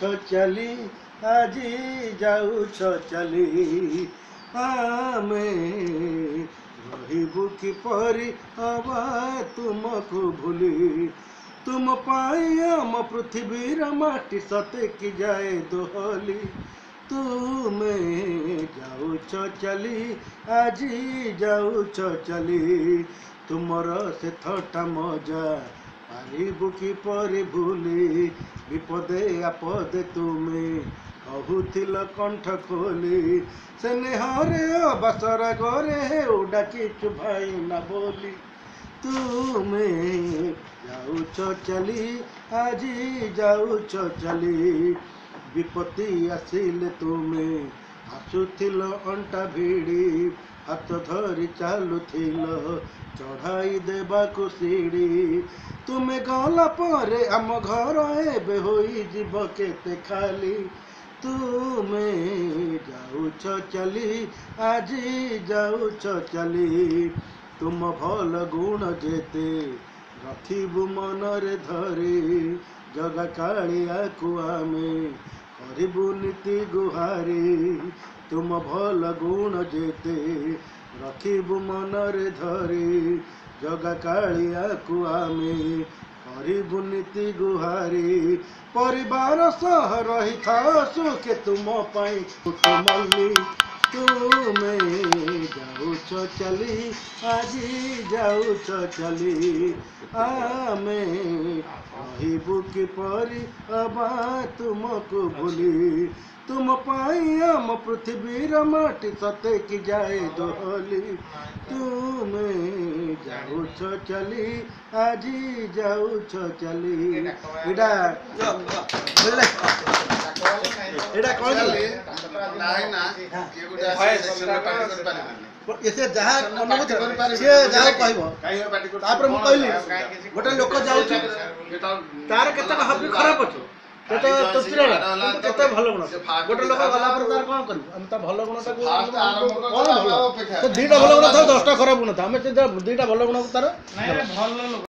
चली आजी जाऊछ चली आमे रहिबु किपरि अबा तुमको भूली तुम पाई आम पृथ्वीर माटी सते कि जाए दोहली तुमे जाऊछ चली आजी जाऊछ चली तुमर से थटा मजा पारिबु किपरि भूली विपदे आपदे तुमे कहूथिल कंठ खोली स्नेहरे बसरा घरे डाकिचु भाई ना बोली तुमे जाऊछ चली आजी जाऊछ चली विपत्ति आसिले तुमे आसुथिल अंटा भिड़ी हाथ धरी चालुथिल चढ़ाई देबाकु सीढ़ी तुमे गला परे आम घर एबे होई जीव केते खाली तुमे जाऊछ चली आजी जाऊछ चली तुम भल गुण जेते रखिबु मनरे धरी जगा कालिया को आमे करिबु नीति गुहारी तुम भल गुण जेते रखिबु मनरे धरी जगा कालिया को आमे करिबु नीति गुहारी परिवार सह रही था सुखे तुम पाई कुटुमली तुमे जाऊछ चली आजी जाऊछ चली आमे रहिबु किपरि अबा तुमको भूली तुम पाई आम पृथ्वीर माटी सते कि जाए दोहली तुमे जाऊछ चली आजी जाऊछ चली एडा एसे जहाँ अनुभूति सी जहाँ कह गोटे लोक जाऊँ तार के हबी खराब अच्छे केते भल गुण गोटे लोक गला तार कौन कर भल गुण दुईटा भल गुण था 10टा खराब गुण था आम दुईटा भल गुण तार